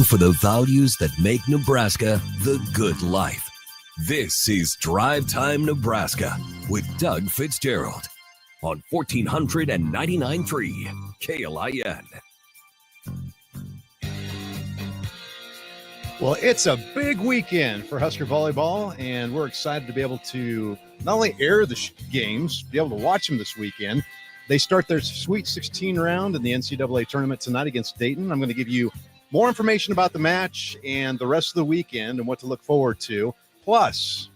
fighting for the values that make Nebraska the good life. This is Drive Time Nebraska with Doug Fitzgerald on 1499.3 KLIN. Well, it's a big weekend for Husker Volleyball, and we're excited to be able to not only air the games, be able to watch them this weekend. They start their Sweet 16 round in the NCAA tournament tonight against Dayton. I'm going to give you more information about the match and the rest of the weekend and what to look forward to. Plus,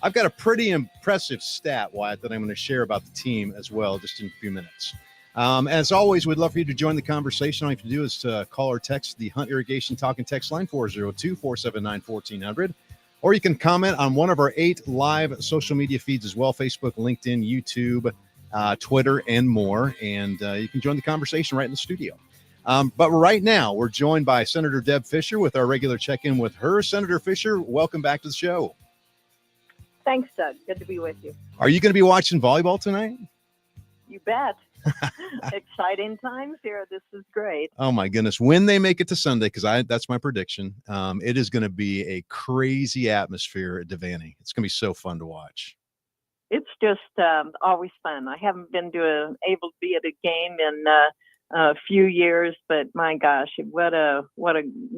I've got a pretty impressive stat, Wyatt, that I'm going to share about the team as well just in a few minutes. As always, we'd love for you to join the conversation. All you have to do is to call or text the Hunt Irrigation Talk and Text line 402-479-1400. Or you can comment on one of our 8 live social media feeds as well, Facebook, LinkedIn, YouTube, Twitter, and more. And you can join the conversation right in the studio. But right now, we're joined by Senator Deb Fischer with our regular check-in with her. Senator Fischer, welcome back to the show. Thanks, Doug. Good to be with you. Are you going to be watching volleyball tonight? You bet. Exciting times here. This is great. Oh, my goodness. When they make it to Sunday, because that's my prediction, it is going to be a crazy atmosphere at Devaney. It's going to be so fun to watch. It's just always fun. I haven't been able to be at a game in a few years, but my gosh, what a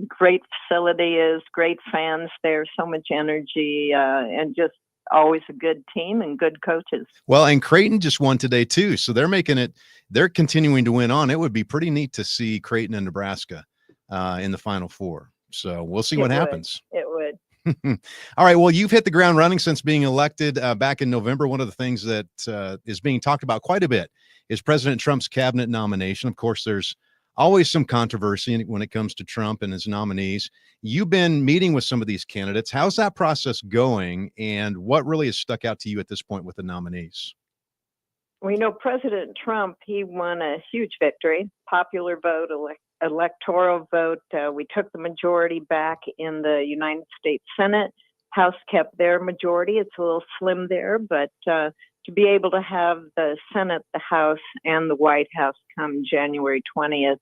great facility is, great fans there, so much energy, and just always a good team and good coaches. Well, and Creighton just won today too, so they're continuing to win on. It would be pretty neat to see Creighton and Nebraska in the Final Four. So we'll see what happens. It would. All right. Well, you've hit the ground running since being elected back in November. One of the things that is being talked about quite a bit is President Trump's cabinet nomination. Of course, there's always some controversy when it comes to Trump and his nominees. You've been meeting with some of these candidates. How's that process going, and what really has stuck out to you at this point with the nominees? We know President Trump, he won a huge victory, popular vote, electoral vote. We took the majority back in the United States Senate. House kept their majority. It's a little slim there, but to be able to have the Senate, the House, and the White House come January 20th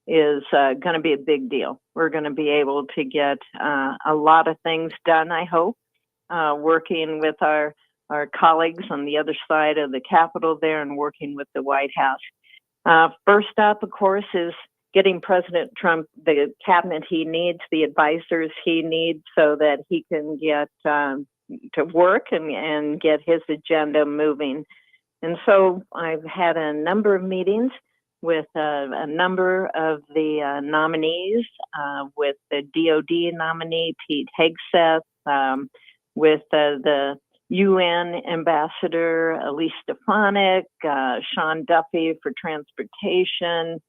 is going to be a big deal. We're going to be able to get a lot of things done, I hope, working with our colleagues on the other side of the Capitol there and working with the White House. First up, of course, is getting President Trump the cabinet he needs, the advisors he needs so that he can get to work and get his agenda moving. And so I've had a number of meetings with a number of the nominees, with the DOD nominee, Pete Hegseth, with the UN Ambassador, Elise Stefanik, Sean Duffy for transportation.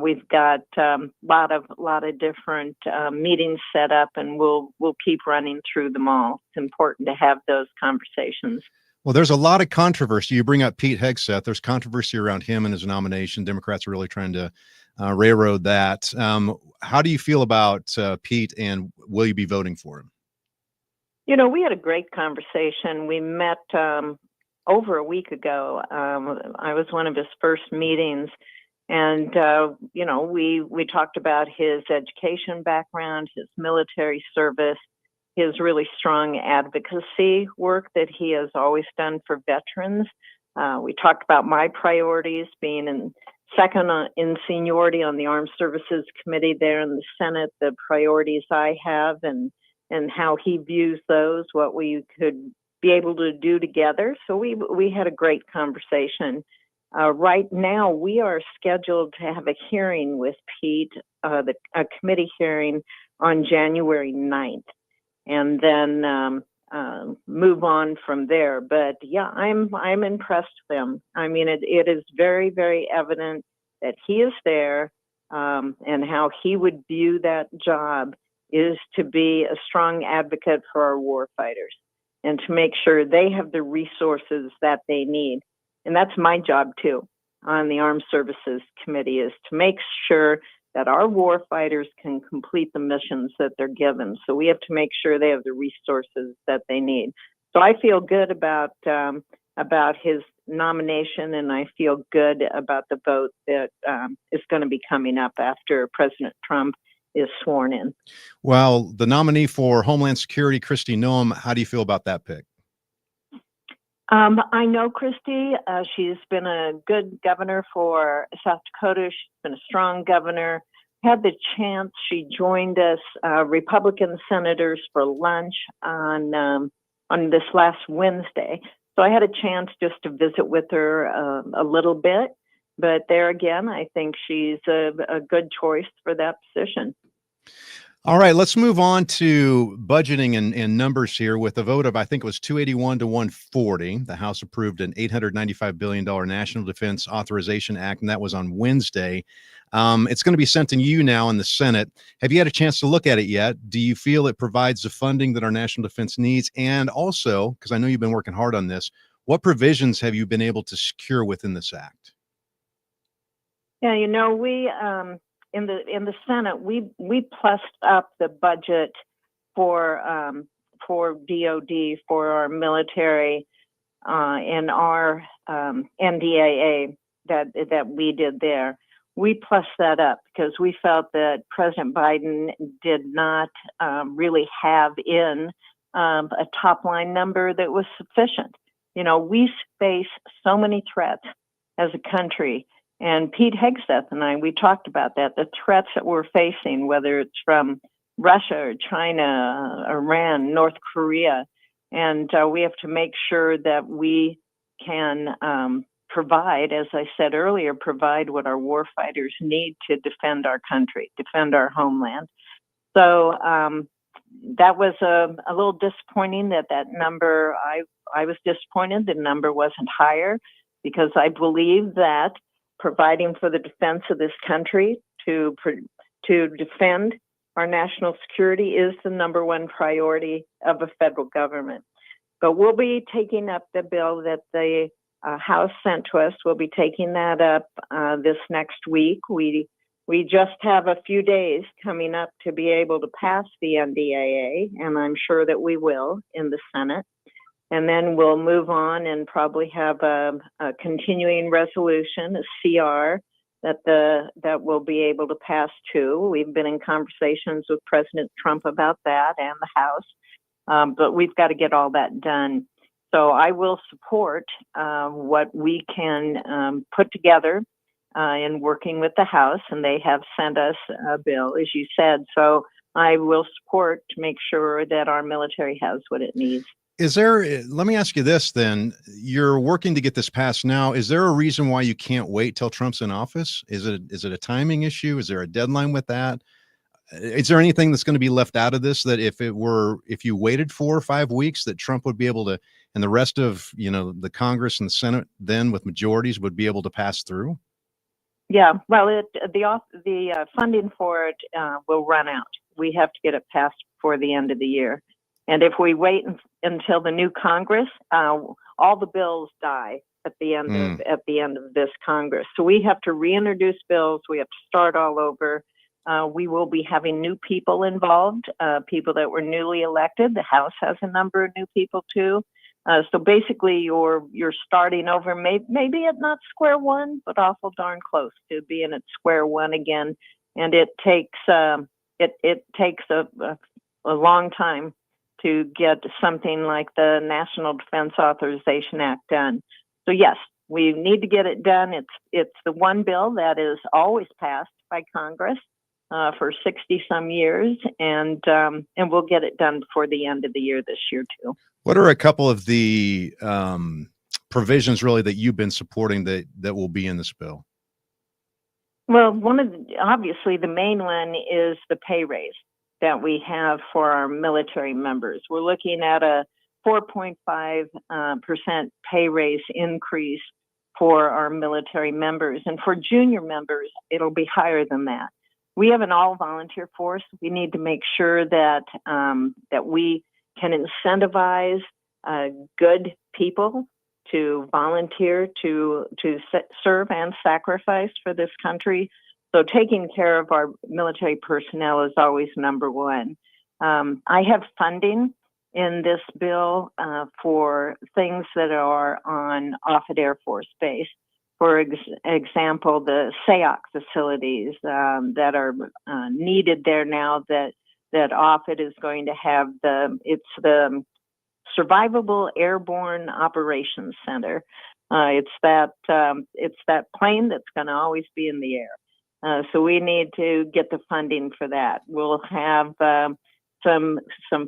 We've got a lot of different meetings set up, and we'll keep running through them all. It's important to have those conversations. Well, there's a lot of controversy. You bring up Pete Hegseth. There's controversy around him and his nomination. Democrats are really trying to railroad that. How do you feel about Pete, and will you be voting for him? You know, we had a great conversation. We met over a week ago. I was one of his first meetings. And, we talked about his education background, his military service, his really strong advocacy work that he has always done for veterans. We talked about my priorities, being second in seniority on the Armed Services Committee there in the Senate, the priorities I have and how he views those, what we could be able to do together. So we had a great conversation. Right now, we are scheduled to have a hearing with Pete, a committee hearing on January 9th, and then move on from there. But yeah, I'm impressed with him. I mean, it is very, very evident that he is there, and how he would view that job is to be a strong advocate for our warfighters and to make sure they have the resources that they need. And that's my job too on the Armed Services Committee, is to make sure that our warfighters can complete the missions that they're given. So we have to make sure they have the resources that they need. So I feel good about his nomination, and I feel good about the vote that is going to be coming up after President Trump is sworn in. Well, the nominee for Homeland Security, Kristi Noem, how do you feel about that pick? I know Kristi. She's been a good governor for South Dakota. She's been a strong governor. Had the chance. She joined us Republican senators for lunch on this last Wednesday. So I had a chance just to visit with her a little bit. But there again, I think she's a good choice for that position. All right, let's move on to budgeting and numbers here. With a vote of, I think it was 281 to 140, the House approved an $895 billion National Defense Authorization Act, and that was on Wednesday. It's going to be sent to you now in the Senate. Have you had a chance to look at it yet? Do you feel it provides the funding that our national defense needs? And also, because I know you've been working hard on this, what provisions have you been able to secure within this act? Yeah, we in the Senate we plussed up the budget for DoD, for our military, in our NDAA that we did there. We plussed that up because we felt that President Biden did not really have in a top line number that was sufficient. We face so many threats as a country. And Pete Hegseth and I, we talked about that, the threats that we're facing, whether it's from Russia or China, Iran, North Korea. And we have to make sure that we can provide, as I said earlier, provide what our warfighters need to defend our country, defend our homeland. So that was a little disappointing that number, I was disappointed the number wasn't higher, because I believe that providing for the defense of this country, to defend our national security, is the number one priority of a federal government. But we'll be taking up the bill that the House sent to us. We'll be taking that up this next week. We just have a few days coming up to be able to pass the NDAA, and I'm sure that we will in the Senate. And then we'll move on and probably have a continuing resolution, a CR, that we'll be able to pass too. We've been in conversations with President Trump about that and the House, but we've got to get all that done. So I will support what we can put together in working with the House, and they have sent us a bill, as you said. So I will support to make sure that our military has what it needs. Let me ask you this then. You're working to get this passed now. Is there a reason why you can't wait till Trump's in office? Is it a timing issue? Is there a deadline with that? Is there anything that's going to be left out of this that if you waited 4 or 5 weeks, that Trump would be able to, and the rest of, the Congress and the Senate then with majorities would be able to pass through? Yeah, well, the funding for it will run out. We have to get it passed before the end of the year. And if we wait until the new Congress, all the bills die at the end of this Congress. So we have to reintroduce bills. We have to start all over. We will be having new people involved, people that were newly elected. The House has a number of new people too. So basically, you're starting over, maybe at not square one, but awful darn close to being at square one again. And it takes a long time to get something like the National Defense Authorization Act done. So yes, we need to get it done. It's the one bill that is always passed by Congress for 60 some years, and we'll get it done before the end of the year this year too. What are a couple of the provisions really that you've been supporting that will be in this bill? Well, obviously the main one is the pay raise that we have for our military members. We're looking at a 4.5% pay raise increase for our military members. And for junior members, it'll be higher than that. We have an all-volunteer force. We need to make sure that we can incentivize good people to volunteer, to serve and sacrifice for this country. So taking care of our military personnel is always number one. I have funding in this bill for things that are on Offutt Air Force Base. for example, the SAOC facilities that are needed there now that Offutt is going to have it's the Survivable Airborne Operations Center. It's that plane that's going to always be in the air. So we need to get the funding for that. We'll have some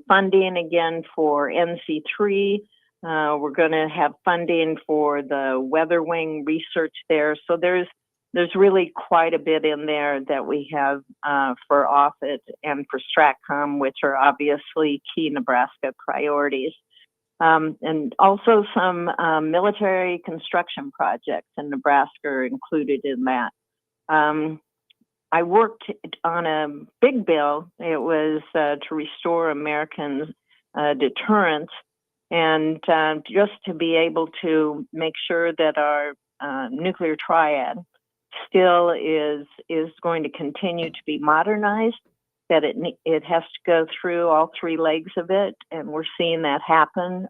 funding again for NC3. We're going to have funding for the weather wing research there. So there's really quite a bit in there that we have for Offutt and for STRATCOM, which are obviously key Nebraska priorities. And also some military construction projects in Nebraska are included in that. I worked on a big bill. It was to restore American deterrence, and just to be able to make sure that our nuclear triad still is going to continue to be modernized, that it has to go through all three legs of it, and we're seeing that happen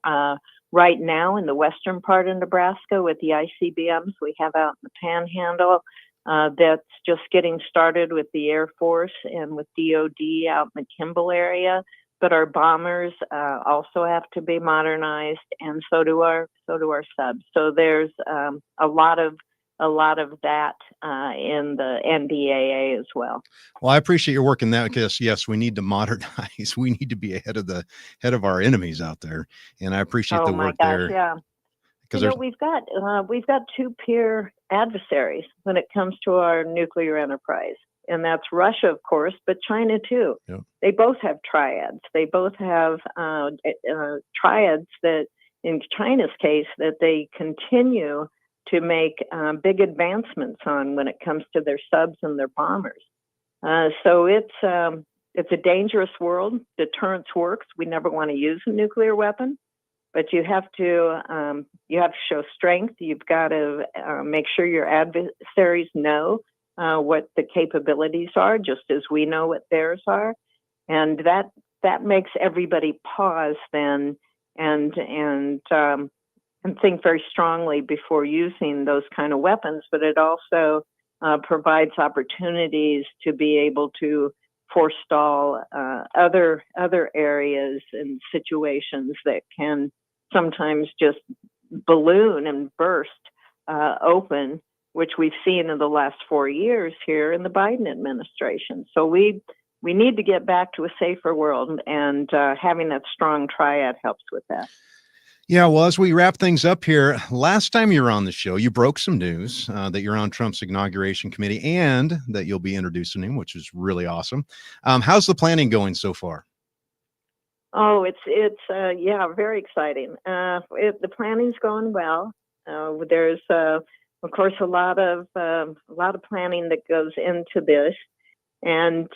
right now in the western part of Nebraska with the ICBMs we have out in the Panhandle. That's just getting started with the Air Force and with DOD out in the Kimball area. But our bombers also have to be modernized, and so do our subs. So there's a lot of that in the NDAA as well. Well, I appreciate your work in that, because yes, we need to modernize. We need to be ahead of our enemies out there, and I appreciate the work there. Yeah. Because we've got two peer adversaries when it comes to our nuclear enterprise, and that's Russia, of course, but China too. Yep. They both have triads. They both have triads that, in China's case, that they continue to make big advancements on when it comes to their subs and their bombers. So it's a dangerous world. Deterrence works. We never want to use a nuclear weapon, but you have to show strength. You've got to make sure your adversaries know what the capabilities are, just as we know what theirs are, and that makes everybody pause then and think very strongly before using those kind of weapons. But it also provides opportunities to be able to forestall other areas and situations that can sometimes just balloon and burst open, which we've seen in the last 4 years here in the Biden administration. So we need to get back to a safer world, and having that strong triad helps with that. Yeah, well, as we wrap things up here, last time you were on the show, you broke some news that you're on Trump's inauguration committee and that you'll be introducing him, which is really awesome. How's the planning going so far? Oh, it's very exciting. The planning's going well. There's of course a lot of planning that goes into this, and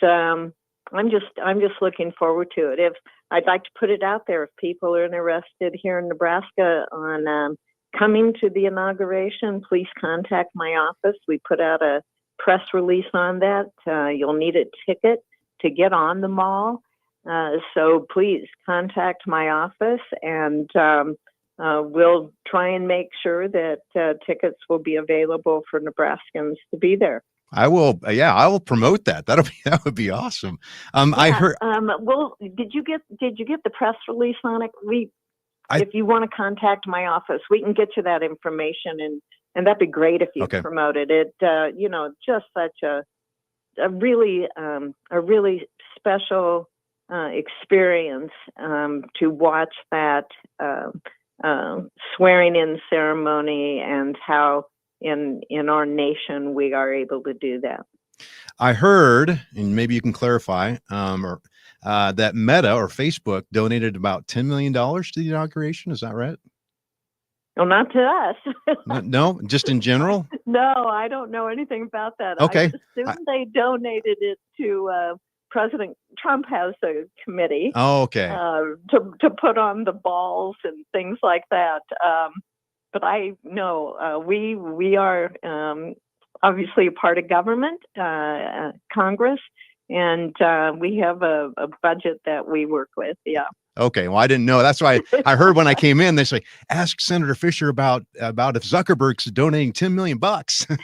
I'm just looking forward to it. If I'd like to put it out there, if people are interested here in Nebraska on coming to the inauguration, please contact my office. We put out a press release on that. You'll need a ticket to get on the mall. So please contact my office, and we'll try and make sure that tickets will be available for Nebraskans to be there. I will. Yeah, I will promote that. That would be awesome. I heard. Well, did you get the press release on it? If you want to contact my office, we can get you that information, and that'd be great if you promoted it. Just such a really special experience to watch that swearing in ceremony, and how in our nation we are able to do that. I heard, and maybe you can clarify, that Meta or Facebook donated about $10 million to the inauguration. Is that right? Well, not to us. No, just in general? No, I don't know anything about that. Okay. I assume they donated it to President Trump has a committee. Oh, okay. To put on the balls and things like that. But I know we are obviously a part of government, Congress, And we have a budget that we work with. Yeah. Okay. Well, I didn't know. That's why I heard when I came in, they say, ask Senator Fischer about if Zuckerberg's donating $10 million.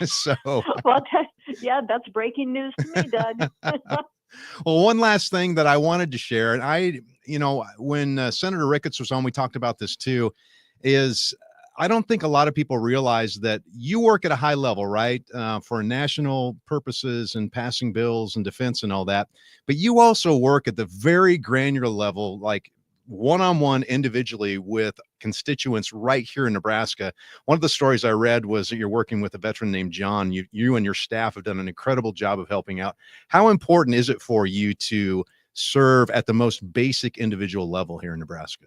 So, well, yeah, that's breaking news to me, Doug. Well, one last thing that I wanted to share, and when Senator Ricketts was on, we talked about this too, is I don't think a lot of people realize that you work at a high level, right? For national purposes and passing bills and defense and all that. But you also work at the very granular level, like one-on-one individually with constituents right here in Nebraska. One of the stories I read was that you're working with a veteran named John. You and your staff have done an incredible job of helping out. How important is it for you to serve at the most basic individual level here in Nebraska?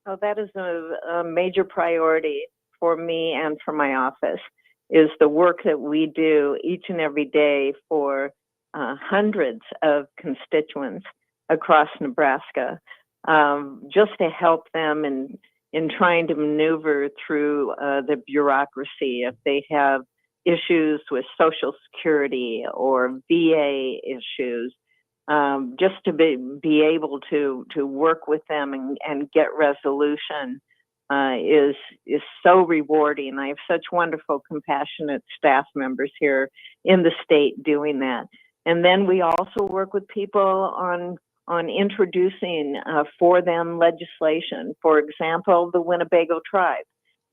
Oh, that is a major priority for me and for my office, is the work that we do each and every day for hundreds of constituents across Nebraska, just to help them in trying to maneuver through the bureaucracy. If they have issues with Social Security or VA issues, just to be able to work with them and get resolution is so rewarding. I have such wonderful, compassionate staff members here in the state doing that. And then we also work with people on introducing for them legislation. For example, the Winnebago tribe.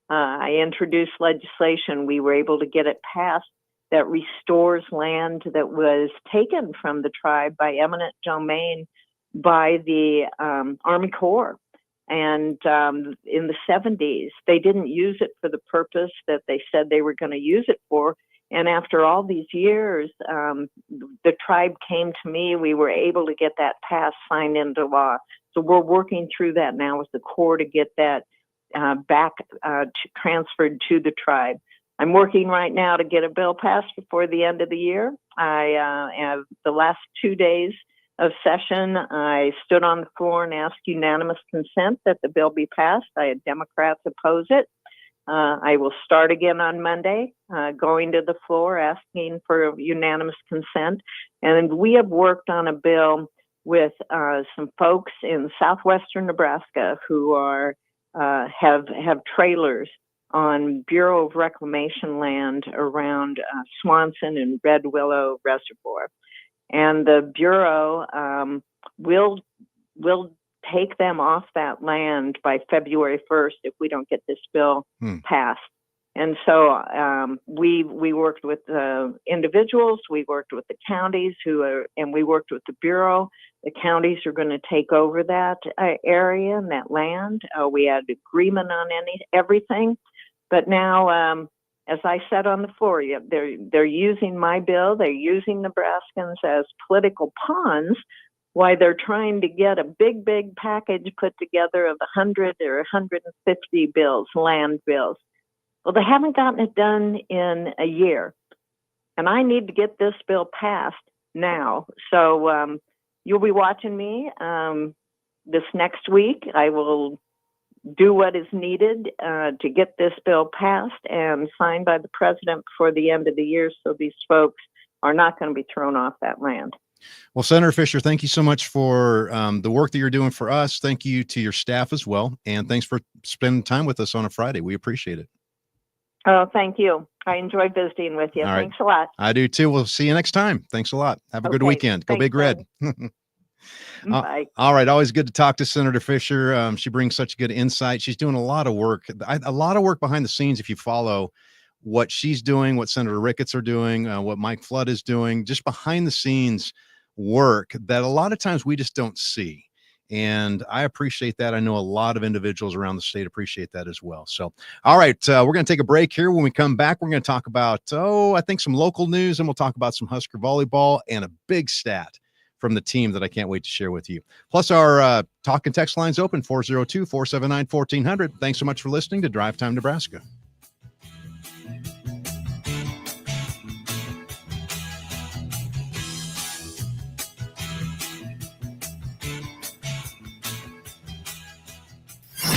I introduced legislation. We were able to get it passed that restores land that was taken from the tribe by eminent domain by the Army Corps. And in the 70s, they didn't use it for the purpose that they said they were going to use it for. And after all these years, the tribe came to me. We were able to get that passed, signed into law. So we're working through that now with the Corps to get that back transferred to the tribe. I'm working right now to get a bill passed before the end of the year. I have the last 2 days of session, I stood on the floor and asked unanimous consent that the bill be passed. I had Democrats oppose it. I will start again on Monday, going to the floor, asking for unanimous consent. And we have worked on a bill with some folks in southwestern Nebraska who are have trailers on Bureau of Reclamation land around Swanson and Red Willow Reservoir. And the Bureau will take them off that land by February 1st if we don't get this bill passed. And so we worked with individuals, we worked with the counties and we worked with the Bureau. The counties are going to take over that area and that land. We had agreement on everything. But now, as I said on the floor, they're using my bill, they're using Nebraskans as political pawns while they're trying to get a big package put together of 100 or 150 bills, land bills. Well, they haven't gotten it done in a year. And I need to get this bill passed now. So you'll be watching me this next week. I will do what is needed to get this bill passed and signed by the president before the end of the year, so these folks are not going to be thrown off that land. Well, Senator Fischer, thank you so much for the work that you're doing for us. Thank you to your staff as well. And thanks for spending time with us on a Friday. We appreciate it. Oh, thank you. I enjoyed visiting with you. Thanks a lot. I do too. We'll see you next time. Thanks a lot. Have a good weekend. Go Big Red. Bye. All right. Always good to talk to Senator Fischer. She brings such good insight. She's doing a lot of work behind the scenes. If you follow what she's doing, what Senator Ricketts are doing, what Mike Flood is doing, just behind the scenes work that a lot of times we just don't see. And I appreciate that. I know a lot of individuals around the state appreciate that as well. So, all right, we're going to take a break here. When we come back, we're going to talk about, I think some local news, and we'll talk about some Husker volleyball and a big stat from the team that I can't wait to share with you. Plus, our talk and text lines open, 402-479-1400. Thanks so much for listening to Drive Time Nebraska.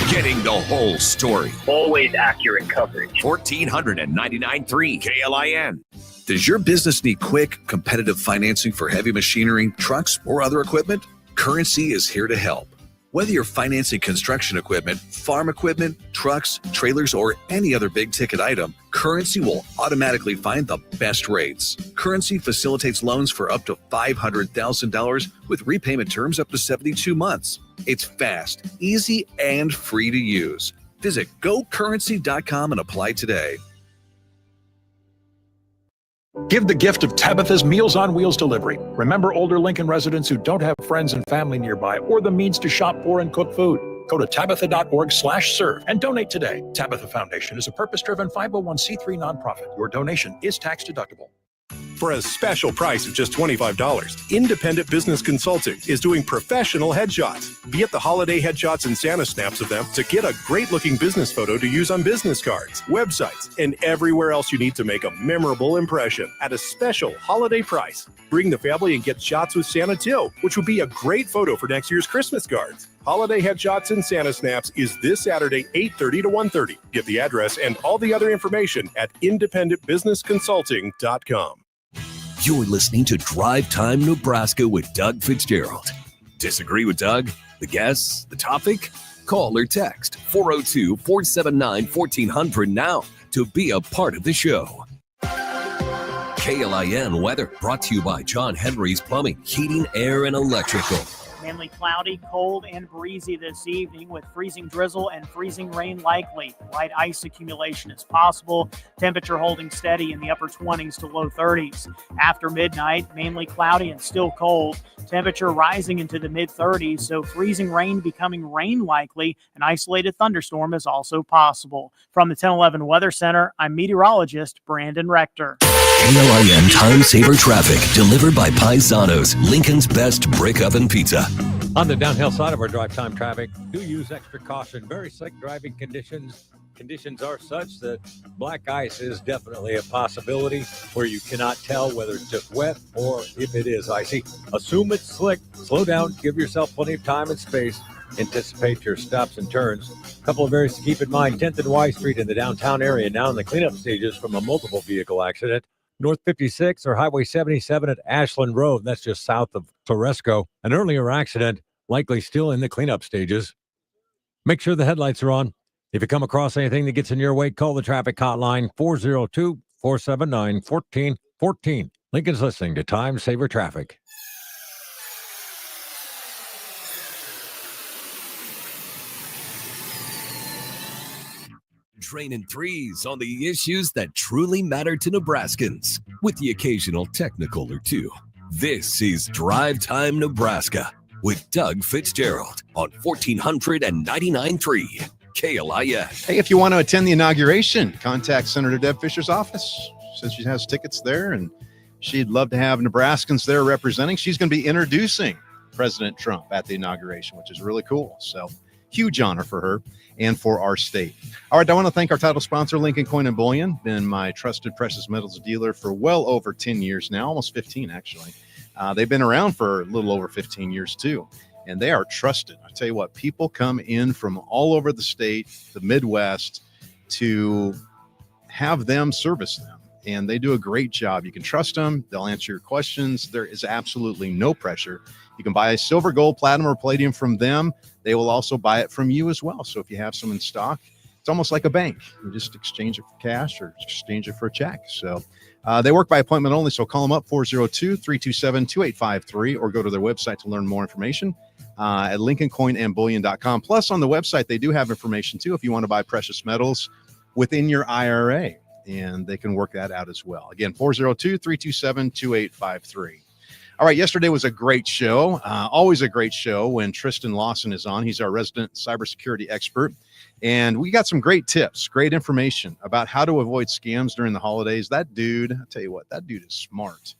Getting the whole story. Always accurate coverage. 1499.3 KLIN. Does your business need quick, competitive financing for heavy machinery, trucks, or other equipment? Currency is here to help. Whether you're financing construction equipment, farm equipment, trucks, trailers, or any other big-ticket item, Currency will automatically find the best rates. Currency facilitates loans for up to $500,000 with repayment terms up to 72 months. It's fast, easy, and free to use. Visit gocurrency.com and apply today. Give the gift of Tabitha's Meals on Wheels delivery. Remember older Lincoln residents who don't have friends and family nearby or the means to shop for and cook food. Go to tabitha.org/serve and donate today. Tabitha Foundation is a purpose-driven 501c3 nonprofit. Your donation is tax deductible. For a special price of just $25, Independent Business Consulting is doing professional headshots. Get the holiday headshots and Santa snaps of them to get a great-looking business photo to use on business cards, websites, and everywhere else you need to make a memorable impression at a special holiday price. Bring the family and get shots with Santa too, which would be a great photo for next year's Christmas cards. Holiday Headshots and Santa Snaps is this Saturday, 8:30 to 1:30. Get the address and all the other information at independentbusinessconsulting.com. You're listening to Drive Time Nebraska with Doug Fitzgerald. Disagree with Doug, the guests, the topic? Call or text 402-479-1400 now to be a part of the show. KLIN weather brought to you by John Henry's Plumbing, Heating, Air, and Electrical. Mainly cloudy, cold, and breezy this evening with freezing drizzle and freezing rain likely. Light ice accumulation is possible. Temperature holding steady in the upper 20s to low 30s. After midnight, mainly cloudy and still cold. Temperature rising into the mid-30s, so freezing rain becoming rain likely. An isolated thunderstorm is also possible. From the 1011 Weather Center, I'm meteorologist Brandon Rector. KLIN Time Saver Traffic, delivered by Paisanos, Lincoln's best brick oven pizza. On the downhill side of our drive time traffic, do use extra caution. Very slick driving conditions. Conditions are such that black ice is definitely a possibility where you cannot tell whether it's just wet or if it is icy. Assume it's slick. Slow down. Give yourself plenty of time and space. Anticipate your stops and turns. A couple of areas to keep in mind. 10th and Y Street in the downtown area now in the cleanup stages from a multiple vehicle accident. North 56 or Highway 77 at Ashland Road. That's just south of Floresco. An earlier accident, likely still in the cleanup stages. Make sure the headlights are on. If you come across anything that gets in your way, call the traffic hotline 402-479-1414. Lincoln's listening to Time Saver Traffic. Draining threes on the issues that truly matter to Nebraskans, with the occasional technical or two. This is Drive Time Nebraska with Doug Fitzgerald on 1499.3 KLIN. Hey, if you want to attend the inauguration, contact Senator Deb Fischer's office. Since she has tickets there, and she'd love to have Nebraskans there representing. She's going to be introducing President Trump at the inauguration, which is really cool. So huge honor for her and for our state. All right, I want to thank our title sponsor, Lincoln Coin and Bullion. Been my trusted precious metals dealer for well over 10 years now, almost 15 actually. They've been around for a little over 15 years too, and they are trusted. I tell you what, people come in from all over the state, the Midwest, to have them service them, and they do a great job. You can trust them. They'll answer your questions. There is absolutely no pressure. You can buy a silver, gold, platinum, or palladium from them. They will also buy it from you as well. So if you have some in stock, it's almost like a bank. You just exchange it for cash or exchange it for a check. So they work by appointment only. So call them up 402-327-2853 or go to their website to learn more information at lincolncoinandbullion.com. Plus on the website, they do have information too if you want to buy precious metals within your IRA, and they can work that out as well. Again, 402-327-2853. All right, yesterday was a great show, always a great show when Tristan Lawson is on. He's our resident cybersecurity expert, and we got some great tips, great information about how to avoid scams during the holidays. That dude, I'll tell you what, that dude is smart.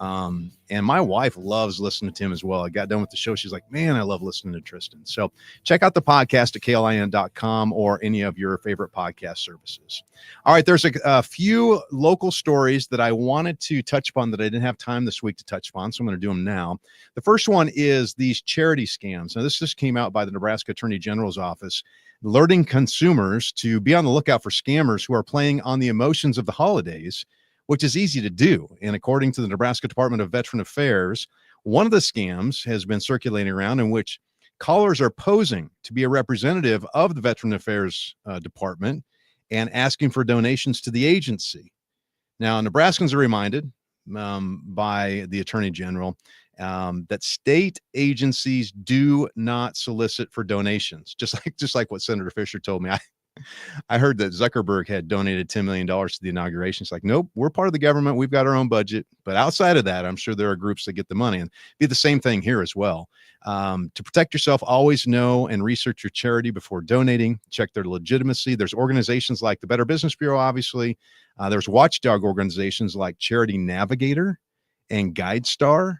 And my wife loves listening to him as well. I got done with the show. She's like, man, I love listening to Tristan. So check out the podcast at klin.com or any of your favorite podcast services. All right. There's a few local stories that I wanted to touch upon that I didn't have time this week to touch upon. So I'm going to do them now. The first one is these charity scams. Now, this just came out by the Nebraska Attorney General's office, alerting consumers to be on the lookout for scammers who are playing on the emotions of the holidays which is easy to do. And according to the Nebraska Department of Veteran Affairs, one of the scams has been circulating around in which callers are posing to be a representative of the Veteran Affairs Department and asking for donations to the agency. Now, Nebraskans are reminded by the Attorney General that state agencies do not solicit for donations, just like what Senator Fischer told me. I heard that Zuckerberg had donated $10 million to the inauguration. It's like, nope, we're part of the government. We've got our own budget. But outside of that, I'm sure there are groups that get the money, and be the same thing here as well. To protect yourself, always know and research your charity before donating. Check their legitimacy. There's organizations like the Better Business Bureau, obviously. There's watchdog organizations like Charity Navigator and GuideStar.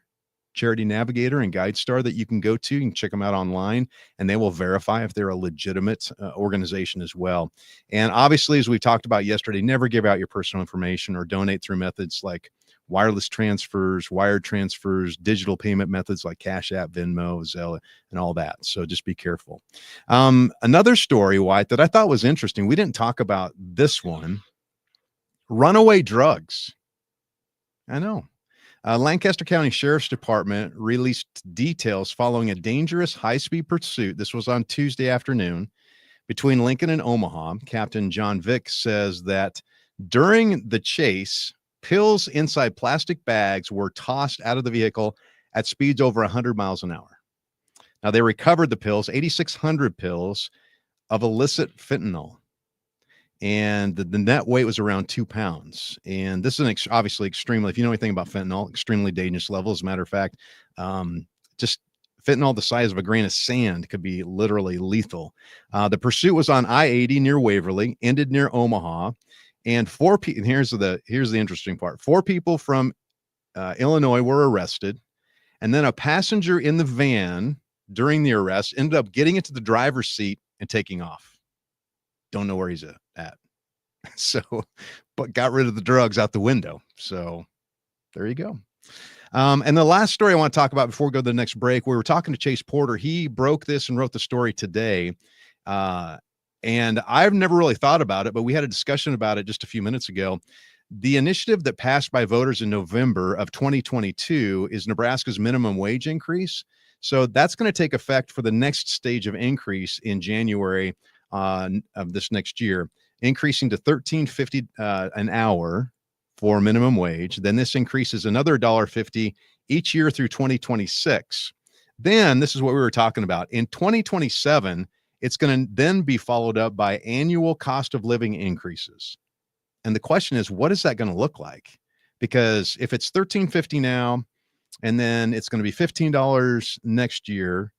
Charity Navigator and GuideStar that you can go to. You can check them out online, and they will verify if they're a legitimate organization as well. And obviously, as we talked about yesterday, never give out your personal information or donate through methods like wireless transfers, wired transfers, digital payment methods like Cash App, Venmo, Zelle, and all that. So just be careful. Another story, Wyatt, that I thought was interesting. We didn't talk about this one. Runaway drugs. I know. Lancaster County Sheriff's Department released details following a dangerous high-speed pursuit. This was on Tuesday afternoon between Lincoln and Omaha. Captain John Vick says that during the chase, pills inside plastic bags were tossed out of the vehicle at speeds over 100 miles an hour. Now, they recovered the pills, 8,600 pills of illicit fentanyl. And the net weight was around 2 pounds. And this is obviously extremely, if you know anything about fentanyl, extremely dangerous level. As a matter of fact, just fentanyl the size of a grain of sand could be literally lethal. The pursuit was on I-80 near Waverly, ended near Omaha. And here's the interesting part. 4 people from Illinois were arrested. And then a passenger in the van during the arrest ended up getting into the driver's seat and taking off. Don't know where he's at. So, but got rid of the drugs out the window. So there you go. And the last story I want to talk about before we go to the next break, we were talking to Chase Porter. He broke this and wrote the story today. And I've never really thought about it, but we had a discussion about it just a few minutes ago. The initiative that passed by voters in November of 2022 is Nebraska's minimum wage increase. So that's going to take effect for the next stage of increase in January of this next year, increasing to $13.50 an hour for minimum wage. Then this increases another $1.50 each year through 2026. Then this is what we were talking about. In 2027, it's going to then be followed up by annual cost of living increases. And the question is, what is that going to look like? Because if it's $13.50 now, and then it's going to be $15 next year,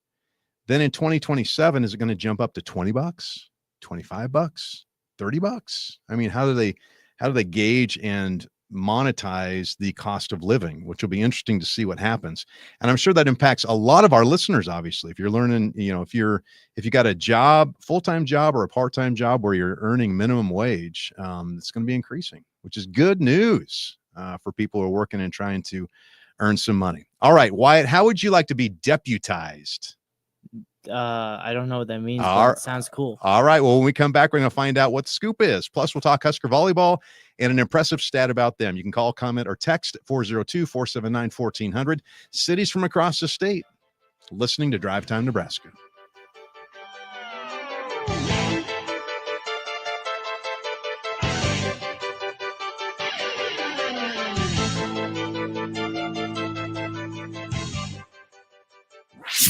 then in 2027, is it going to jump up to $20, $25, $30? I mean, how do they gauge and monetize the cost of living, which will be interesting to see what happens. And I'm sure that impacts a lot of our listeners. Obviously, if you're learning, if you got a job, full-time job or a part-time job where you're earning minimum wage, it's going to be increasing, which is good news for people who are working and trying to earn some money. All right, Wyatt, how would you like to be deputized? I don't know what that means, but it sounds cool. All right. Well, when we come back, we're going to find out what the scoop is. Plus, we'll talk Husker Volleyball and an impressive stat about them. You can call, comment, or text 402-479-1400. Cities from across the state listening to Drive Time Nebraska.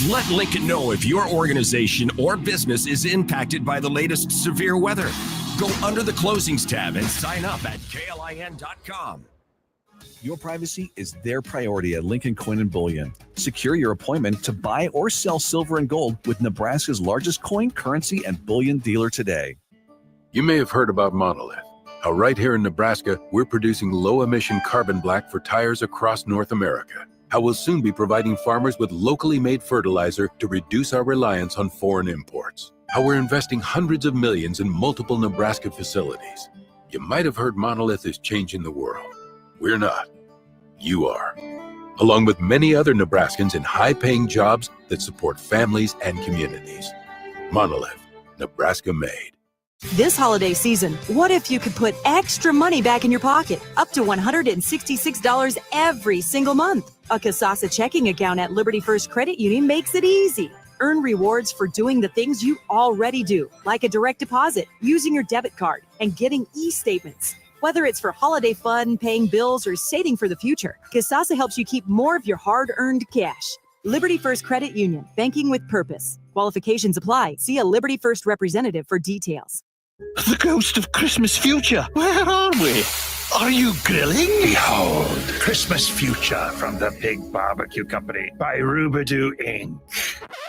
Let Lincoln know if your organization or business is impacted by the latest severe weather. Go under the closings tab and sign up at klin.com. Your privacy is their priority at Lincoln Coin and Bullion. Secure your appointment to buy or sell silver and gold with Nebraska's largest coin, currency, and bullion dealer today. You may have heard about Monolith. How right here in Nebraska, we're producing low-emission carbon black for tires across North America. How we'll soon be providing farmers with locally made fertilizer to reduce our reliance on foreign imports. How we're investing hundreds of millions in multiple Nebraska facilities. You might have heard Monolith is changing the world. We're not. You are. Along with many other Nebraskans in high-paying jobs that support families and communities. Monolith, Nebraska made. This holiday season, what if you could put extra money back in your pocket, up to $166 every single month? A Kasasa checking account at Liberty First Credit Union makes it easy. Earn rewards for doing the things you already do, like a direct deposit, using your debit card, and getting e-statements. Whether it's for holiday fun, paying bills, or saving for the future, Kasasa helps you keep more of your hard-earned cash. Liberty First Credit Union, banking with purpose. Qualifications apply. See a Liberty First representative for details. The ghost of Christmas future. Where are we? Are you grilling? Behold, Christmas Future from the Big Barbecue Company by Rubadoo Inc.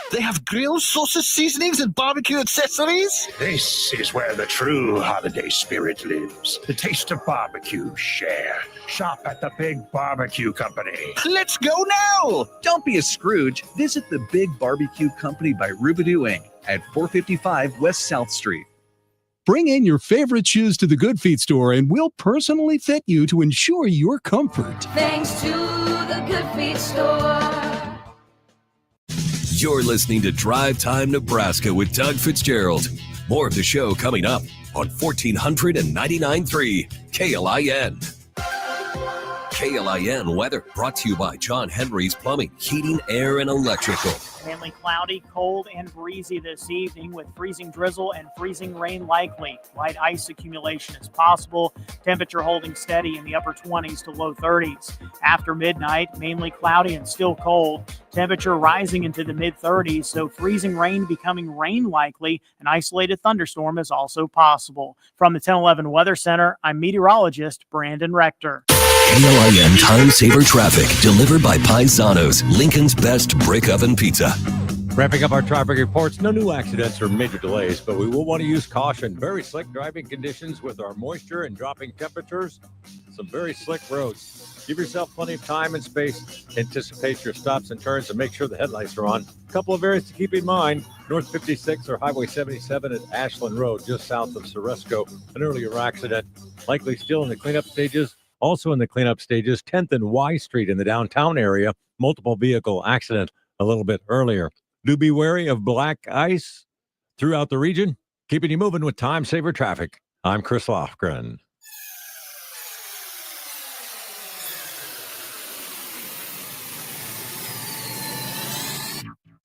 They have grills, sauces, seasonings, and barbecue accessories? This is where the true holiday spirit lives. The taste of barbecue. Share. Shop at the Big Barbecue Company. Let's go now! Don't be a Scrooge. Visit the Big Barbecue Company by Rubadoo Inc. at 455 West South Street. Bring in your favorite shoes to the Good Feet store and we'll personally fit you to ensure your comfort. Thanks to the Good Feet store. You're listening to Drive Time Nebraska with Doug Fitzgerald. More of the show coming up on 1499.3 KLIN. KLIN weather brought to you by John Henry's Plumbing, Heating, Air, and Electrical. Mainly cloudy, cold, and breezy this evening with freezing drizzle and freezing rain likely. Light ice accumulation is possible. Temperature holding steady in the upper 20s to low 30s. After midnight, mainly cloudy and still cold. Temperature rising into the mid-30s, so freezing rain becoming rain likely. An isolated thunderstorm is also possible. From the 1011 Weather Center, I'm meteorologist Brandon Rector. KLIN Time Saver Traffic, delivered by Paisanos, Lincoln's best brick oven pizza. Wrapping up our traffic reports, no new accidents or major delays, but we will want to use caution. Very slick driving conditions with our moisture and dropping temperatures. Some very slick roads. Give yourself plenty of time and space. Anticipate your stops and turns and make sure the headlights are on. A couple of areas to keep in mind. North 56 or Highway 77 at Ashland Road, just south of Ceresco. An earlier accident, likely still in the cleanup stages. Also in the cleanup stages, 10th and Y Street in the downtown area. Multiple vehicle accident a little bit earlier. Do be wary of black ice throughout the region. Keeping you moving with Time Saver Traffic. I'm Chris Lofgren.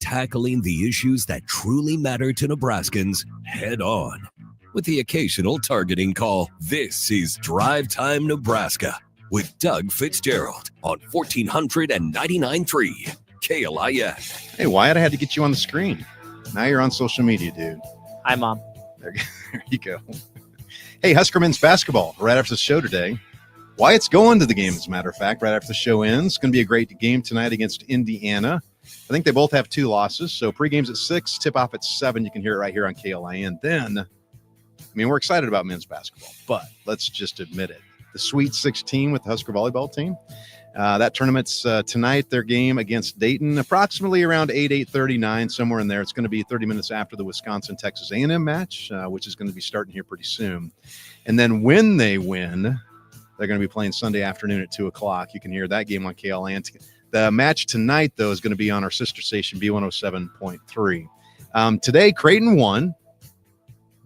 Tackling the issues that truly matter to Nebraskans head on. With the occasional targeting call, this is Drive Time Nebraska with Doug Fitzgerald on 1499.3 KLIN. Hey, Wyatt, I had to get you on the screen. Now you're on social media, dude. Hi, Mom. There you go. Hey, Husker men's basketball right after the show today. Wyatt's going to the game, as a matter of fact, right after the show ends. It's going to be a great game tonight against Indiana. I think they both have 2 losses. So pregame's at 6, tip-off at 7. You can hear it right here on KLIN. Then, we're excited about men's basketball, but let's just admit it. The Sweet 16 with the Husker Volleyball team. That tournament's tonight, their game against Dayton, approximately around 8:39, somewhere in there. It's going to be 30 minutes after the Wisconsin-Texas A&M match, which is going to be starting here pretty soon. And then when they win, they're going to be playing Sunday afternoon at 2 o'clock. You can hear that game on KLIN. The match tonight, though, is going to be on our sister station, B107.3. Today, Creighton won,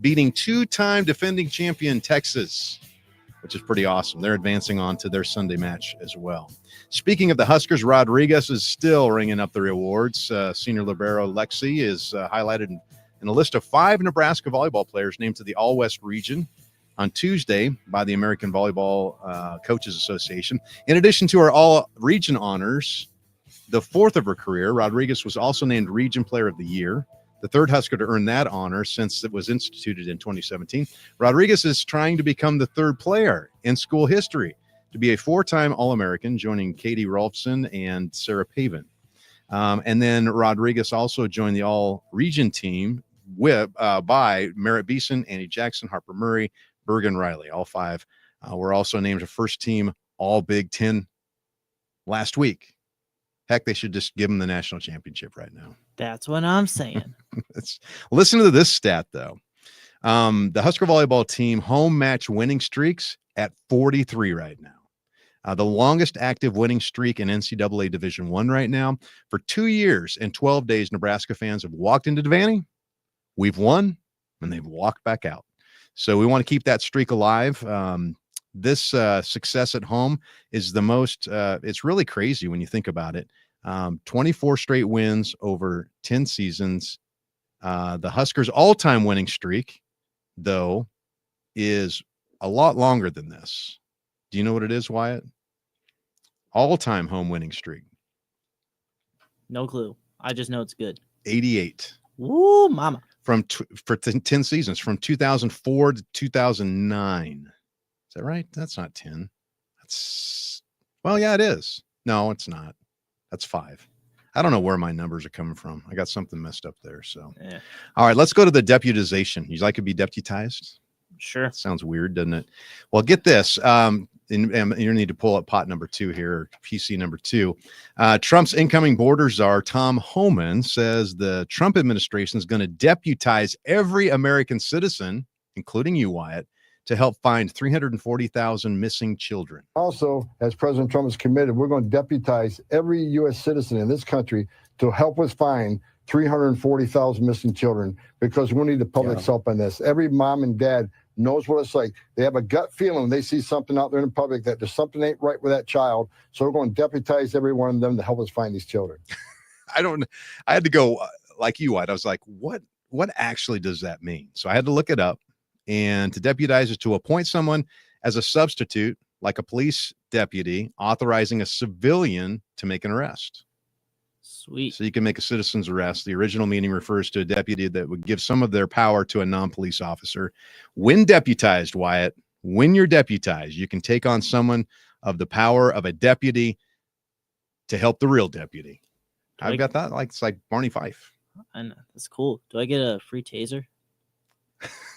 beating 2-time defending champion Texas, which is pretty awesome. They're advancing on to their Sunday match as well. Speaking of the Huskers, Rodriguez is still ringing up the awards. Senior libero Lexi is highlighted in a list of 5 Nebraska volleyball players named to the All-West region on Tuesday by the American Volleyball Coaches Association. In addition to her all-region honors, the 4th of her career, Rodriguez was also named Region Player of the Year, the 3rd Husker to earn that honor since it was instituted in 2017. Rodriguez is trying to become the 3rd player in school history to be a 4-time All-American, joining Katie Rolfson and Sarah Pavin. And then Rodriguez also joined the All-Region team by Merritt Beeson, Annie Jackson, Harper Murray, Bergen Riley. All 5 were also named a first-team All-Big Ten last week. Heck, they should just give them the national championship right now. That's what I'm saying. Listen to this stat, though. The Husker Volleyball team home match winning streaks at 43 right now. The longest active winning streak in NCAA Division I right now. For 2 years and 12 days, Nebraska fans have walked into Devaney. We've won, and they've walked back out. So we want to keep that streak alive. This success at home is the most, it's really crazy when you think about it. 24 straight wins over 10 seasons. The Huskers' all-time winning streak, though, is a lot longer than this. Do you know what it is, Wyatt? All-time home winning streak. No clue. I just know it's good. 88. Woo, mama. For 10 seasons, from 2004 to 2009. Is that right? That's not 10. Yeah, it is. No, it's not. That's 5. I don't know where my numbers are coming from. I got something messed up there. So, yeah. All right, let's go to the deputization. You'd like to be deputized? Sure. Sounds weird, doesn't it? Well, get this. And you need to pull up pot number 2 here, PC number 2. Trump's incoming border czar, Tom Homan, says the Trump administration is going to deputize every American citizen, including you, Wyatt, to help find 340,000 missing children. Also, as President Trump is committed, we're going to deputize every U.S. citizen in this country to help us find 340,000 missing children, because we need the public's help on this. Every mom and dad knows what it's like. They have a gut feeling when they see something out there in the public that there's something ain't right with that child. So we're going to deputize every one of them to help us find these children. I had to go like you, Wyatt. I was like, what actually does that mean? So I had to look it up. And to deputize is to appoint someone as a substitute, like a police deputy, authorizing a civilian to make an arrest. Sweet. So you can make a citizen's arrest. The original meaning refers to a deputy that would give some of their power to a non-police officer. When deputized, Wyatt, when you're deputized, you can take on someone of the power of a deputy to help the real deputy. I've got that. It's like Barney Fife. I know. That's cool. Do I get a free taser?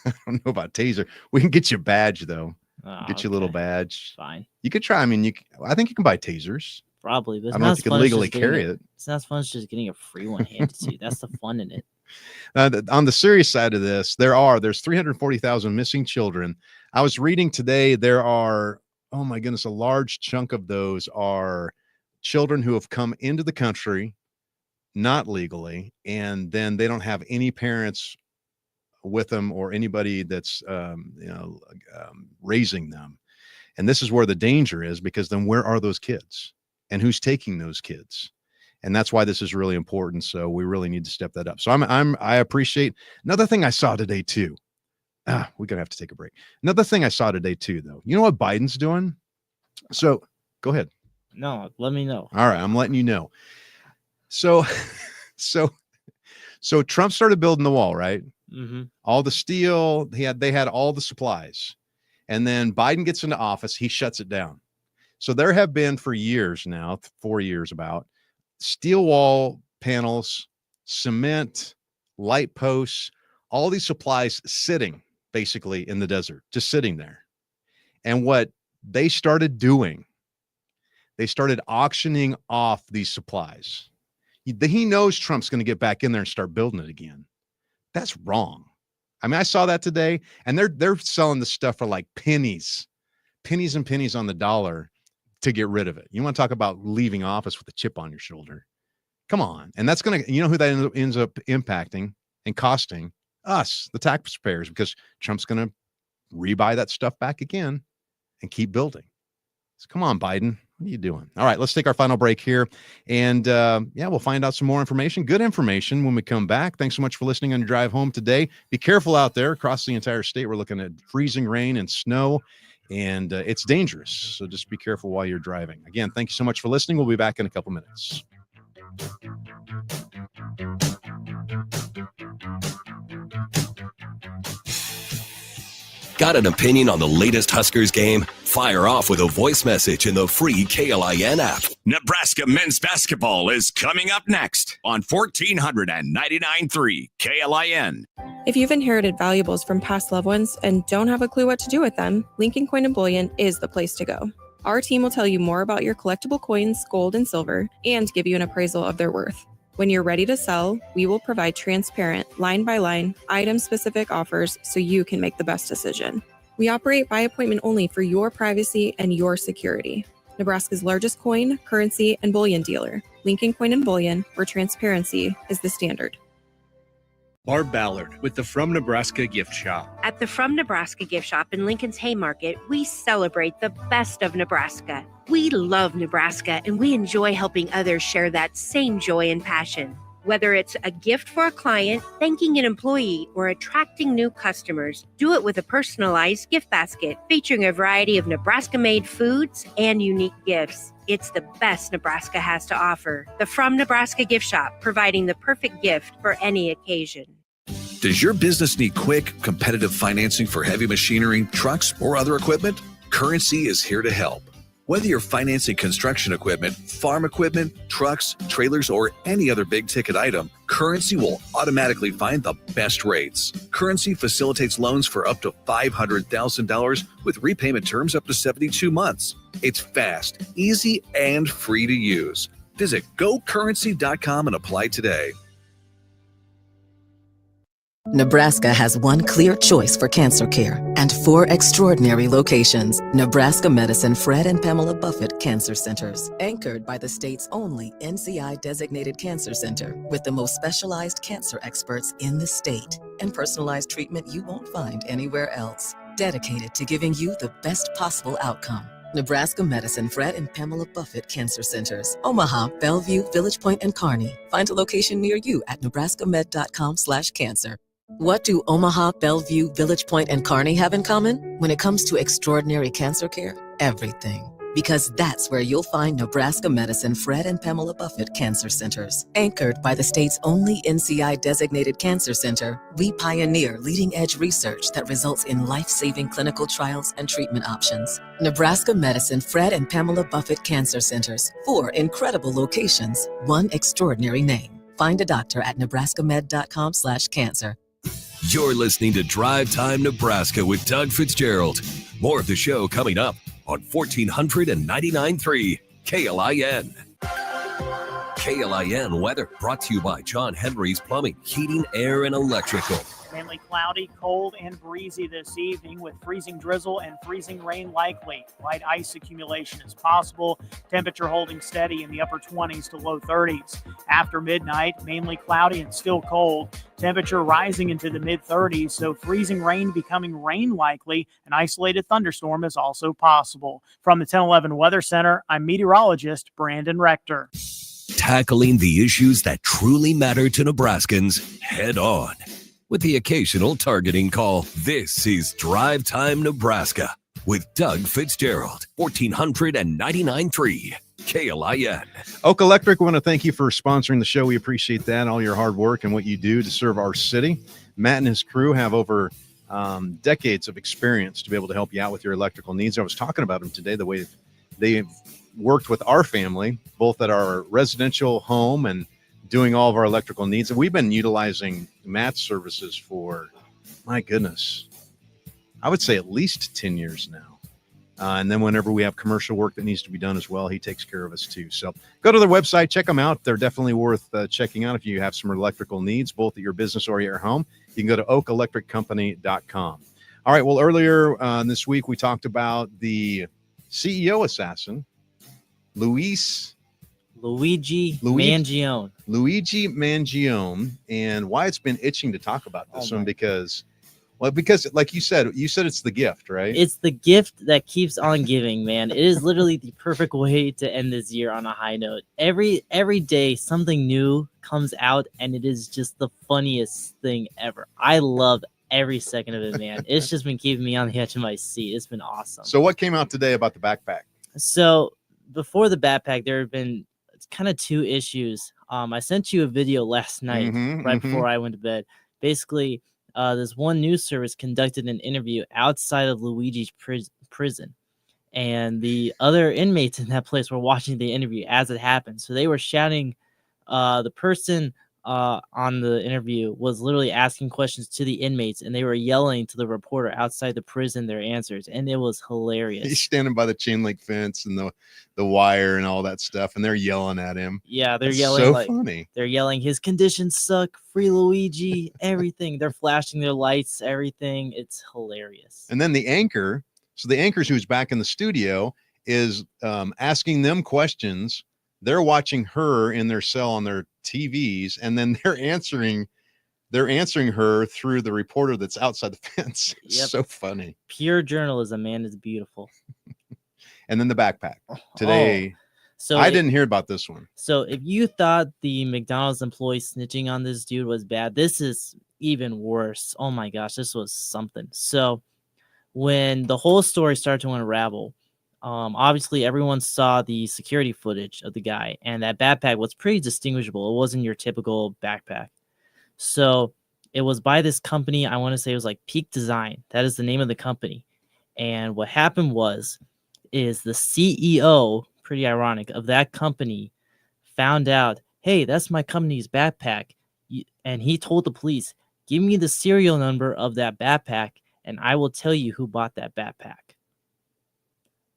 I don't know about taser. We can get you a badge, though. Oh, Get you a little badge. Fine. You could try. I mean, I think you can buy tasers. Probably. But I don't know if you can legally carry it. It's not as fun as just getting a free one handed to you. That's the fun in it. On the serious side of this, there's 340,000 missing children. I was reading today, there are, oh my goodness, a large chunk of those are children who have come into the country not legally, and then they don't have any parents with them or anybody that's raising them. And this is where the danger is, because then where are those kids and who's taking those kids? And that's why this is really important. So we really need to step that up. So I appreciate. Another thing I saw today too. We're gonna have to take a break. Another thing I saw today too, though. You know what Biden's doing? So go ahead. No, let me know. All right, I'm letting you know. So Trump started building the wall, right? Mm-hmm. All the steel, they had all the supplies. And then Biden gets into office, he shuts it down. So there have been for years now, 4 years about, steel wall panels, cement, light posts, all these supplies sitting basically in the desert, just sitting there. And what they started doing, they started auctioning off these supplies. He knows Trump's going to get back in there and start building it again. That's wrong. I mean, I saw that today, and they're selling the stuff for like pennies and pennies on the dollar to get rid of it. You want to talk about leaving office with a chip on your shoulder? Come on. And that's going to, you know who that ends up impacting and costing? Us, the taxpayers, because Trump's going to rebuy that stuff back again and keep building. So come on, Biden. What are you doing? All right, let's take our final break here. And we'll find out some more information, good information when we come back. Thanks so much for listening on your drive home today. Be careful out there across the entire state. We're looking at freezing rain and snow, and it's dangerous. So just be careful while you're driving. Again, thank you so much for listening. We'll be back in a couple minutes. Got an opinion on the latest Huskers game? Fire off with a voice message in the free KLIN app. Nebraska men's basketball is coming up next on 1499.3 KLIN. If you've inherited valuables from past loved ones and don't have a clue what to do with them, Lincoln Coin and Bullion is the place to go. Our team will tell you more about your collectible coins, gold and silver, and give you an appraisal of their worth. When you're ready to sell, we will provide transparent, line-by-line, item-specific offers so you can make the best decision. We operate by appointment only for your privacy and your security. Nebraska's largest coin, currency, and bullion dealer, Lincoln Coin and Bullion, where transparency is the standard. Barb Ballard with the From Nebraska Gift Shop. At the From Nebraska Gift Shop in Lincoln's Haymarket, we celebrate the best of Nebraska. We love Nebraska, and we enjoy helping others share that same joy and passion. Whether it's a gift for a client, thanking an employee, or attracting new customers, do it with a personalized gift basket featuring a variety of Nebraska-made foods and unique gifts. It's the best Nebraska has to offer. The From Nebraska Gift Shop, providing the perfect gift for any occasion. Does your business need quick, competitive financing for heavy machinery, trucks, or other equipment? Currency is here to help. Whether you're financing construction equipment, farm equipment, trucks, trailers, or any other big-ticket item, Currency will automatically find the best rates. Currency facilitates loans for up to $500,000 with repayment terms up to 72 months. It's fast, easy, and free to use. Visit gocurrency.com and apply today. Nebraska has one clear choice for cancer care and 4 extraordinary locations. Nebraska Medicine Fred and Pamela Buffett Cancer Centers, anchored by the state's only NCI-designated cancer center with the most specialized cancer experts in the state and personalized treatment you won't find anywhere else. Dedicated to giving you the best possible outcome. Nebraska Medicine Fred and Pamela Buffett Cancer Centers, Omaha, Bellevue, Village Point, and Kearney. Find a location near you at nebraskamed.com/cancer. What do Omaha, Bellevue, Village Point, and Kearney have in common? When it comes to extraordinary cancer care, everything. Because that's where you'll find Nebraska Medicine Fred and Pamela Buffett Cancer Centers. Anchored by the state's only NCI-designated cancer center, we pioneer leading-edge research that results in life-saving clinical trials and treatment options. Nebraska Medicine Fred and Pamela Buffett Cancer Centers. 4 incredible locations, 1 extraordinary name. Find a doctor at nebraskamed.com/cancer. You're listening to Drive Time Nebraska with Doug Fitzgerald. More of the show coming up on 1499.3 KLIN. KLIN weather brought to you by John Henry's Plumbing, Heating, Air, and Electrical. Mainly cloudy, cold, and breezy this evening with freezing drizzle and freezing rain likely. Light ice accumulation is possible. Temperature holding steady in the upper 20s to low 30s. After midnight, mainly cloudy and still cold. Temperature rising into the mid-30s, so freezing rain becoming rain likely. An isolated thunderstorm is also possible. From the 1011 Weather Center, I'm meteorologist Brandon Rector. Tackling the issues that truly matter to Nebraskans head on. With the occasional targeting call, this is Drive Time Nebraska with Doug Fitzgerald, 1499.3 KLIN. Oak Electric, I want to thank you for sponsoring the show. We appreciate that, all your hard work and what you do to serve our city. Matt and his crew have over decades of experience to be able to help you out with your electrical needs. I was talking about them today, the way they've worked with our family, both at our residential home and doing all of our electrical needs. And we've been utilizing Matt's services for, my goodness, I would say at least 10 years now. And then whenever we have commercial work that needs to be done as well, he takes care of us too. So go to their website, check them out. They're definitely worth checking out if you have some electrical needs, both at your business or your home. You can go to oakelectriccompany.com. All right. Well, earlier this week, we talked about the CEO assassin, Luigi Mangione. Luigi Mangione, and Wyatt's been itching to talk about this one because like you said it's the gift, right? It's the gift that keeps on giving, man. It is literally the perfect way to end this year on a high note. Every day something new comes out, and it is just the funniest thing ever. I love every second of it, man. It's just been keeping me on the edge of my seat. It's been awesome. So what came out today about the backpack? So before the backpack, there have been kind of 2 issues. I sent you a video last night before I went to bed. Basically, this one news service conducted an interview outside of Luigi's prison, and the other inmates in that place were watching the interview as it happened. So they were shouting. The person on the interview was literally asking questions to the inmates, and they were yelling to the reporter outside the prison their answers, and it was hilarious. He's standing by the chain link fence and the wire and all that stuff, and they're yelling at him. Yeah, they're That's yelling. so like, funny. They're yelling, his conditions suck, free Luigi, everything. They're flashing their lights, everything. It's hilarious. And then the anchor, who's back in the studio, is asking them questions. They're watching her in their cell on their TVs, and then they're answering they're answering her through the reporter that's outside the fence. It's Yep. so funny. Pure journalism, man, is beautiful. And then the backpack today. So I didn't hear about this one. So if you thought the McDonald's employee snitching on this dude was bad, this is even worse. Oh my gosh, this was something. So when the whole story started to unravel, obviously everyone saw the security footage of the guy, and that backpack was pretty distinguishable. It wasn't your typical backpack. So it was by this company. I want to say it was like Peak Design. That is the name of the company. And what happened is the CEO, pretty ironic, of that company found out, hey, that's my company's backpack. And he told the police, give me the serial number of that backpack and I will tell you who bought that backpack.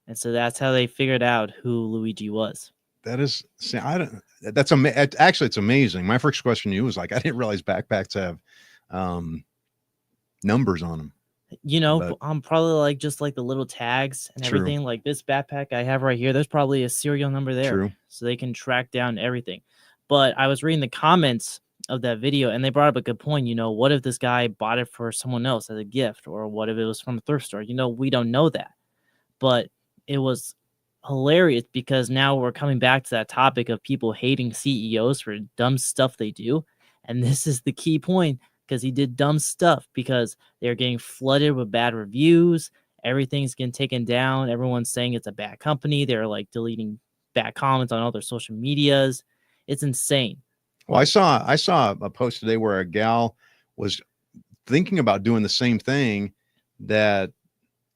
And so that's how they figured out who Luigi was. That is, actually, it's amazing. My first question to you was like, I didn't realize backpacks have numbers on them. You know, I'm probably like just like the little tags and everything. Like this backpack I have right here, there's probably a serial number there. True. So they can track down everything. But I was reading the comments of that video and they brought up a good point. You know, what if this guy bought it for someone else as a gift, or what if it was from a thrift store? You know, we don't know that. But it was hilarious because now we're coming back to that topic of people hating CEOs for dumb stuff they do. And this is the key point, because he did dumb stuff because they're getting flooded with bad reviews. Everything's getting taken down. Everyone's saying it's a bad company. They're like deleting bad comments on all their social medias. It's insane. Well, I saw a post today where a gal was thinking about doing the same thing that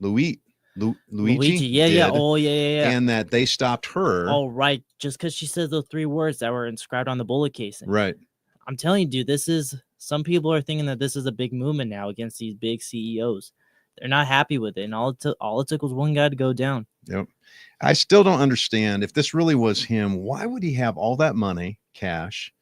Luigi yeah. Oh, yeah. And that they stopped her. Oh, right. Just because she said those 3 words that were inscribed on the bullet casing. Right. I'm telling you, dude, some people are thinking that this is a big movement now against these big CEOs. They're not happy with it. And all it took was one guy to go down. Yep. I still don't understand, if this really was him, why would he have all that money, cash,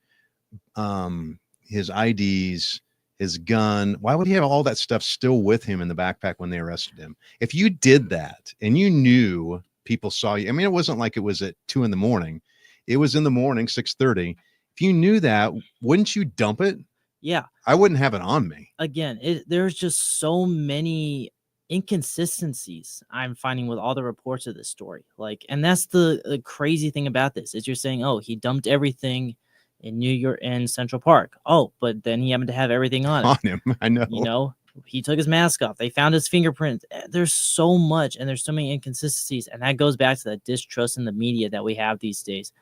his IDs, his gun? Why would he have all that stuff still with him in the backpack when they arrested him? If you did that and you knew people saw you, I mean, it wasn't like it was at 2 a.m. It was in the morning, 6:30. If you knew that, wouldn't you dump it? Yeah. I wouldn't have it on me. Again, there's just so many inconsistencies I'm finding with all the reports of this story. Like, and that's the crazy thing about this is you're saying, oh, he dumped everything in New York and Central Park. Oh, but then he happened to have everything on him. I know. You know, he took his mask off. They found his fingerprints. There's so much, and there's so many inconsistencies. And that goes back to that distrust in the media that we have these days.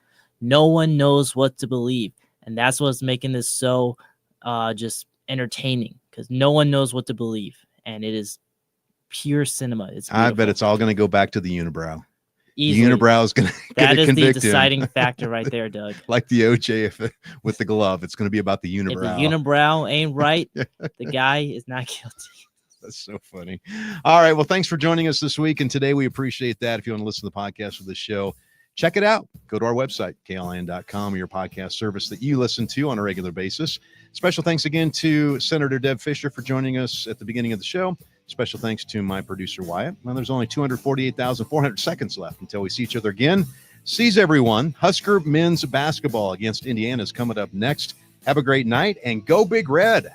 No one knows what to believe. And that's what's making this so just entertaining, because no one knows what to believe. And it is pure cinema. It's beautiful. I bet it's all going to go back to the unibrow. Easily. The unibrow is going to that is convict the deciding factor right there, Doug. Like the OJ with the glove, it's going to be about the unibrow. If the unibrow ain't right, the guy is not guilty. That's so funny. All right. Well, thanks for joining us this week. And today we appreciate that. If you want to listen to the podcast of the show, check it out. Go to our website, klin.com, or your podcast service that you listen to on a regular basis. Special thanks again to Senator Deb Fischer for joining us at the beginning of the show. Special thanks to my producer, Wyatt. Well, there's only 248,400 seconds left until we see each other again. Seize everyone. Husker men's basketball against Indiana is coming up next. Have a great night and go Big Red.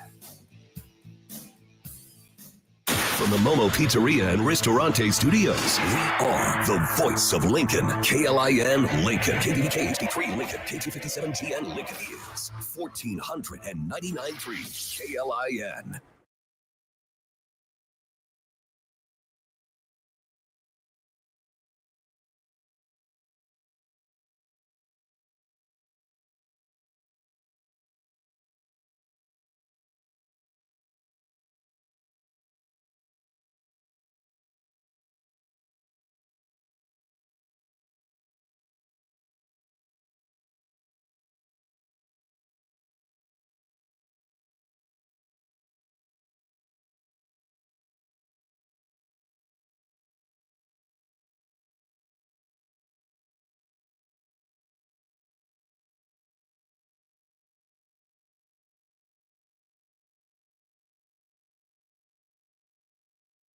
From the Momo Pizzeria and Ristorante Studios, we are the voice of Lincoln. KLIN Lincoln. KDDK HD3 Lincoln. K257TN Lincoln is 1499.3 KLIN.